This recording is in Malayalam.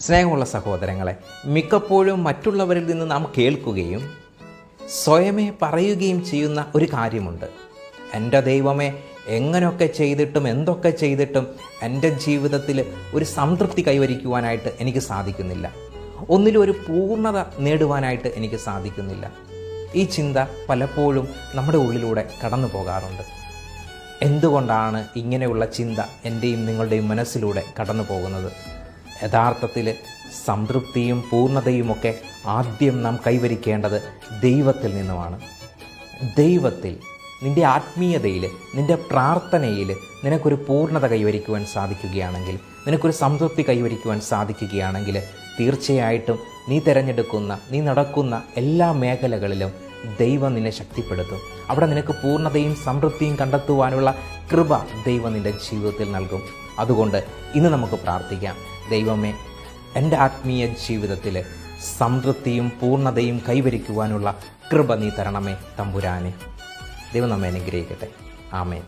സ്നേഹമുള്ള സഹോദരങ്ങളെ, മിക്കപ്പോഴും മറ്റുള്ളവരിൽ നിന്ന് നാം കേൾക്കുകയും സ്വയമേ പറയുകയും ചെയ്യുന്ന ഒരു കാര്യമുണ്ട്. എൻ്റെ ദൈവമേ, എങ്ങനെയൊക്കെ ചെയ്തിട്ടും എന്തൊക്കെ ചെയ്തിട്ടും എൻ്റെ ജീവിതത്തിൽ ഒരു സംതൃപ്തി കൈവരിക്കുവാനായിട്ട് എനിക്ക് സാധിക്കുന്നില്ല, ഒന്നിലും ഒരു പൂർണ്ണത നേടുവാനായിട്ട് എനിക്ക് സാധിക്കുന്നില്ല. ഈ ചിന്ത പലപ്പോഴും നമ്മുടെ ഉള്ളിലൂടെ കടന്നു പോകാറുണ്ട്. എന്തുകൊണ്ടാണ് ഇങ്ങനെയുള്ള ചിന്ത എൻ്റെയും നിങ്ങളുടെയും മനസ്സിലൂടെ കടന്നു പോകുന്നത്? യഥാർത്ഥത്തിൽ സംതൃപ്തിയും പൂർണ്ണതയുമൊക്കെ ആദ്യം നാം കൈവരിക്കേണ്ടത് ദൈവത്തിൽ നിന്നുമാണ്. ദൈവത്തിൽ, നിൻ്റെ ആത്മീയതയിൽ, നിൻ്റെ പ്രാർത്ഥനയിൽ നിനക്കൊരു പൂർണ്ണത കൈവരിക്കുവാൻ സാധിക്കുകയാണെങ്കിൽ, നിനക്കൊരു സംതൃപ്തി കൈവരിക്കുവാൻ സാധിക്കുകയാണെങ്കിൽ, തീർച്ചയായിട്ടും നീ തിരഞ്ഞെടുക്കുന്ന, നീ നടക്കുന്ന എല്ലാ മേഖലകളിലും ദൈവം നിന്നെ ശക്തിപ്പെടുത്തും. അവിടെ നിനക്ക് പൂർണ്ണതയും സംതൃപ്തിയും കണ്ടെത്തുവാനുള്ള കൃപ ദൈവം നിൻ്റെ ജീവിതത്തിൽ നൽകും. അതുകൊണ്ട് ഇന്ന് നമുക്ക് പ്രാർത്ഥിക്കാം. ദൈവമേ, എൻ്റെ ആത്മീയ ജീവിതത്തിൽ സംതൃപ്തിയും പൂർണ്ണതയും കൈവരിക്കുവാനുള്ള കൃപ നീ തരണമേ തമ്പുരാനെ. ദൈവം നമ്മെ അനുഗ്രഹിക്കട്ടെ. ആമേൻ.